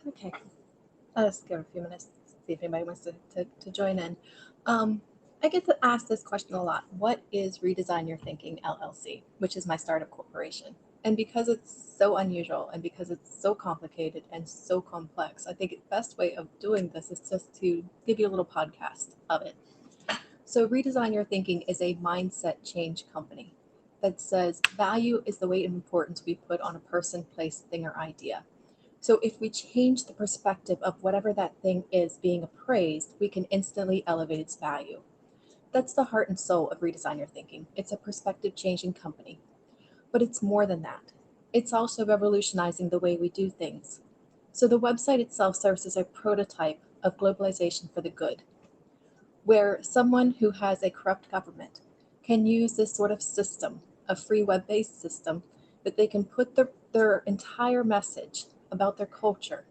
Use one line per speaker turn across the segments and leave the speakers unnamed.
Okay, let's give a few minutes to see if anybody wants to join in. Um, I get to ask this question a lot. What is Redesign Your Thinking LLC, which is my startup corporation? And because it's so unusual and because it's so complicated and so complex, I think the best way of doing this is just to give you a little podcast of it. So, Redesign Your Thinking is a mindset change company that says value is the weight of importance we put on a person, place, thing, or idea. So if we change the perspective of whatever that thing is being appraised, we can instantly elevate its value. That's the heart and soul of Redesign Your Thinking. It's a perspective changing company, but it's more than that. It's also revolutionizing the way we do things. So the website itself serves as a prototype of globalization for the good, where someone who has a corrupt government can use this sort of system, a free web-based system, that they can put their entire message about their culture.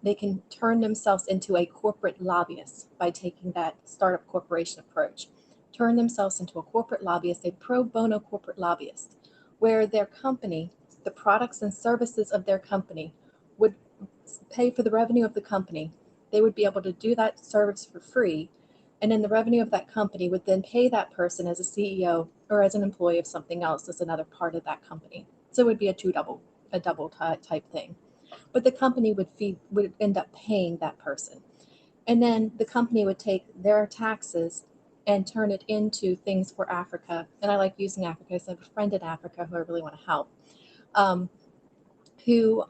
They can turn themselves into a corporate lobbyist by taking that startup corporation approach. Turn themselves into a corporate lobbyist, a pro bono corporate lobbyist, where their company, the products and services of their company, would pay for the revenue of the company. They would be able to do that service for free, and then the revenue of that company would then pay that person as a CEO or as an employee of something else as another part of that company. So it would be a double type thing. But the company would end up paying that person, and then the company would take their taxes and turn it into things for Africa. And I like using Africa because I have a friend in Africa who I really want to help. Um, who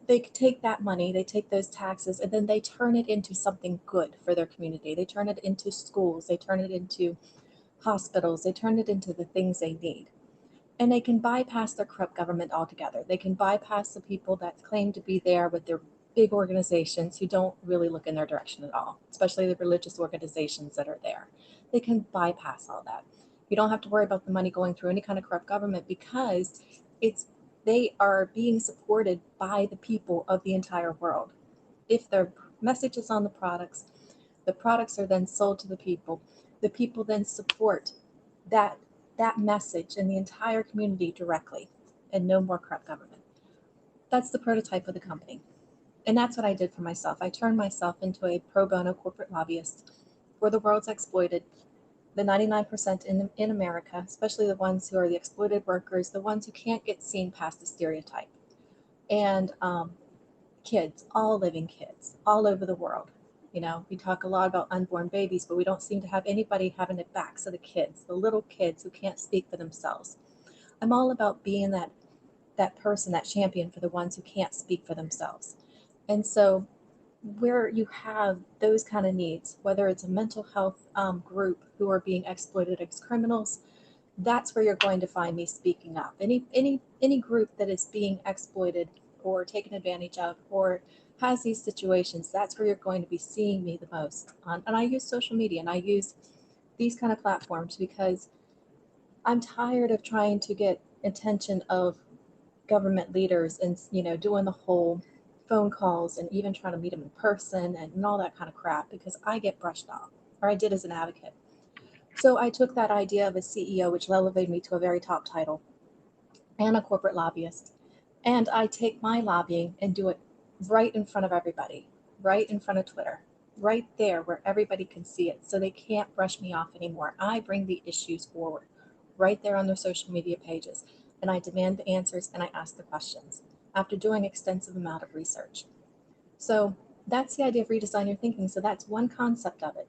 they take that money, they take those taxes, and then they turn it into something good for their community. They turn it into schools, they turn it into hospitals, they turn it into the things they need. And they can bypass their corrupt government altogether. They can bypass the people that claim to be there with their big organizations who don't really look in their direction at all, especially the religious organizations that are there. They can bypass all that. You don't have to worry about the money going through any kind of corrupt government because it's they are being supported by the people of the entire world. If their message is on the products are then sold to the people. The people then support that that message in the entire community directly, and no more corrupt government. That's the prototype of the company. And that's what I did for myself. I turned myself into a pro bono corporate lobbyist for the world's exploited, the 99% in America, especially the ones who are the exploited workers, the ones who can't get seen past the stereotype. And kids, all living kids, all over the world. You know, we talk a lot about unborn babies, but we don't seem to have anybody having it back. So the kids, the little kids who can't speak for themselves. I'm all about being that person, that champion for the ones who can't speak for themselves. And so where you have those kind of needs, whether it's a mental health group who are being exploited as criminals, that's where you're going to find me speaking up. Any group that is being exploited or taken advantage of or has these situations, that's where you're going to be seeing me the most. And I use social media and I use these kind of platforms because I'm tired of trying to get attention of government leaders and doing the whole phone calls and even trying to meet them in person and all that kind of crap because I get brushed off, or I did as an advocate. So I took that idea of a CEO, which elevated me to a very top title, and a corporate lobbyist, and I take my lobbying and do it right in front of everybody, right in front of Twitter, right there where everybody can see it, so they can't brush me off anymore. I bring the issues forward right there on their social media pages, and I demand the answers and I ask the questions after doing extensive amount of research. So that's the idea of redesign your thinking. So that's one concept of it.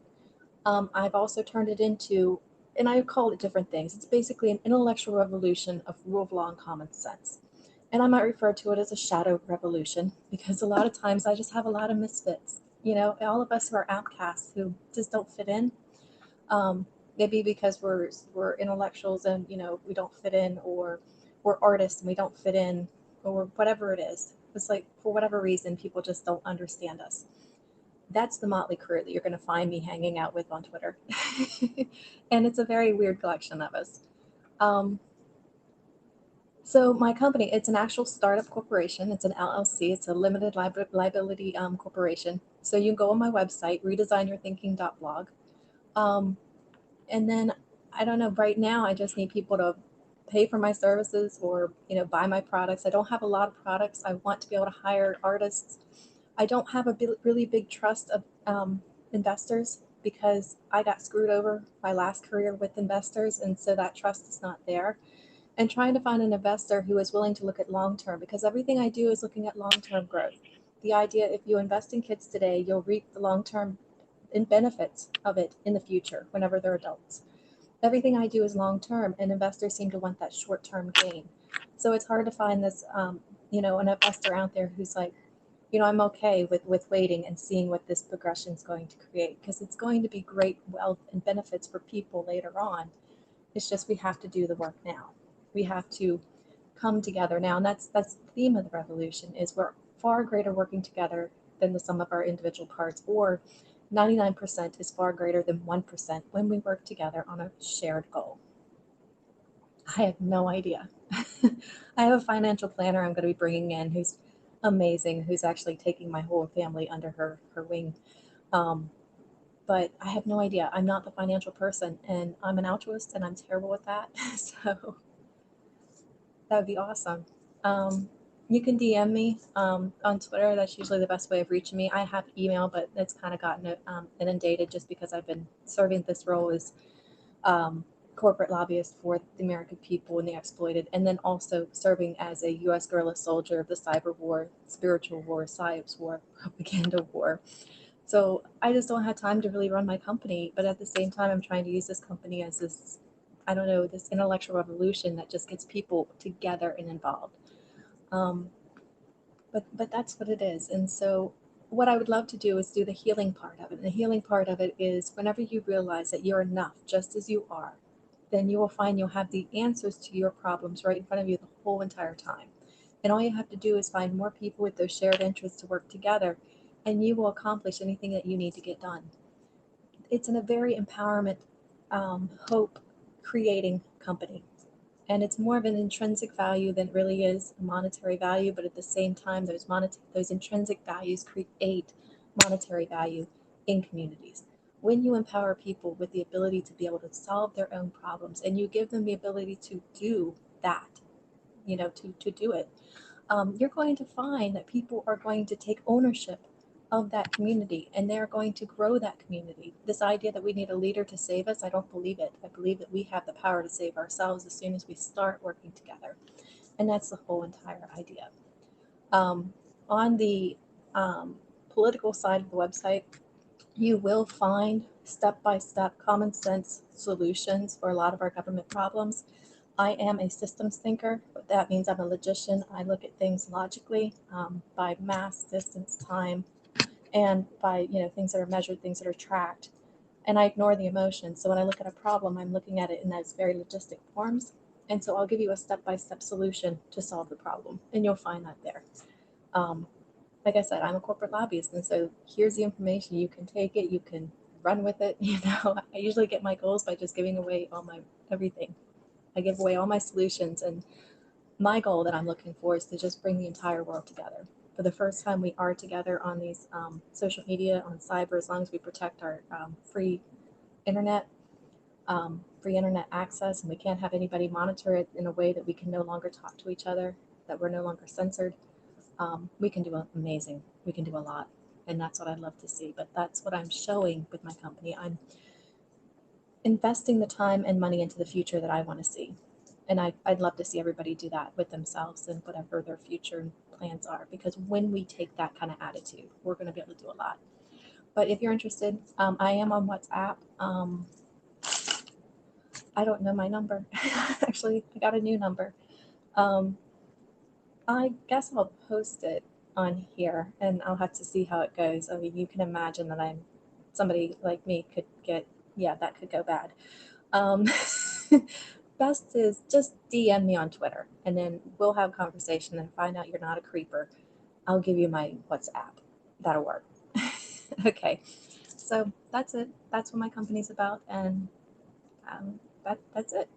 I've also turned it into, and I call it different things. It's basically an intellectual revolution of rule of law and common sense. And I might refer to it as a shadow revolution because a lot of times I just have a lot of misfits. You know, all of us who are outcasts who just don't fit in. Maybe because we're intellectuals and we don't fit in, or we're artists and we don't fit in, or whatever it is. It's like for whatever reason people just don't understand us. That's the motley crew that you're going to find me hanging out with on Twitter. And it's a very weird collection of us. Um, so my company, it's an actual startup corporation. It's an LLC. It's a limited liability corporation. So you can go on my website, redesignyourthinking.blog. Um, and then I don't know, right now I just need people to pay for my services or, buy my products. I don't have a lot of products. I want to be able to hire artists. I don't have a really big trust of investors because I got screwed over my last career with investors, and so that trust is not there. And trying to find an investor who is willing to look at long term, because everything I do is looking at long term growth. The idea, if you invest in kids today, you'll reap the long term benefits of it in the future whenever they're adults. Everything I do is long term, and investors seem to want that short term gain. So it's hard to find this, an investor out there who's like, I'm okay with waiting and seeing what this progression is going to create, because it's going to be great wealth and benefits for people later on. It's just we have to do the work now. We have to come together now, and that's the theme of the revolution. Is we're far greater working together than the sum of our individual parts, or 99% is far greater than 1% when we work together on a shared goal. I have no idea. I have a financial planner I'm going to be bringing in who's amazing, who's actually taking my whole family under her wing. But I have no idea. I'm not the financial person, and I'm an altruist, and I'm terrible with that. So that would be awesome. You can DM me on Twitter. That's usually the best way of reaching me. I have email, but it's kind of gotten inundated just because I've been serving this role as corporate lobbyist for the American people and the exploited, and then also serving as a U.S. guerrilla soldier of the cyber war, spiritual war, psyops war, propaganda war. So I just don't have time to really run my company, but at the same time, I'm trying to use this company as this, this intellectual revolution that just gets people together and involved. But that's what it is. And so what I would love to do is do the healing part of it. And the healing part of it is whenever you realize that you're enough just as you are, then you will find you'll have the answers to your problems right in front of you the whole entire time. And all you have to do is find more people with those shared interests to work together, and you will accomplish anything that you need to get done. It's a very empowerment, hope creating company. And it's more of an intrinsic value than it really is a monetary value, but at the same time, those intrinsic values create monetary value in communities. When you empower people with the ability to be able to solve their own problems, and you give them the ability to do that, to do it, you're going to find that people are going to take ownership of that community, and they're going to grow that community. This idea that we need a leader to save us, I don't believe it. I believe that we have the power to save ourselves as soon as we start working together. And that's the whole entire idea. On the political side of the website, you will find step-by-step common sense solutions for a lot of our government problems. I am a systems thinker, but that means I'm a logician. I look at things logically, by mass, distance, time, and by things that are measured, things that are tracked, and I ignore the emotions. So when I look at a problem, I'm looking at it in those very logistic forms, and so I'll give you a step-by-step solution to solve the problem, and you'll find that there. Like I said, I'm a corporate lobbyist, and so here's the information. You can take it, you can run with it. I usually get my goals by just giving away all my everything. I give away all my solutions, and my goal that I'm looking for is to just bring the entire world together. For the first time, we are together on these social media, on cyber, as long as we protect our free internet access, and we can't have anybody monitor it in a way that we can no longer talk to each other, that we're no longer censored. We can do amazing. We can do a lot, and that's what I'd love to see. But that's what I'm showing with my company. I'm investing the time and money into the future that I want to see. And I'd love to see everybody do that with themselves and whatever their future plans are, because when we take that kind of attitude, we're going to be able to do a lot. But if you're interested, I am on WhatsApp. I don't know my number. Actually, I got a new number. I guess I'll post it on here, and I'll have to see how it goes. I mean, you can imagine that somebody like me could get, that could go bad. Best is just DM me on Twitter, and then we'll have a conversation and find out you're not a creeper. I'll give you my WhatsApp. That'll work. Okay, so that's it. That's what my company's about, and that's it.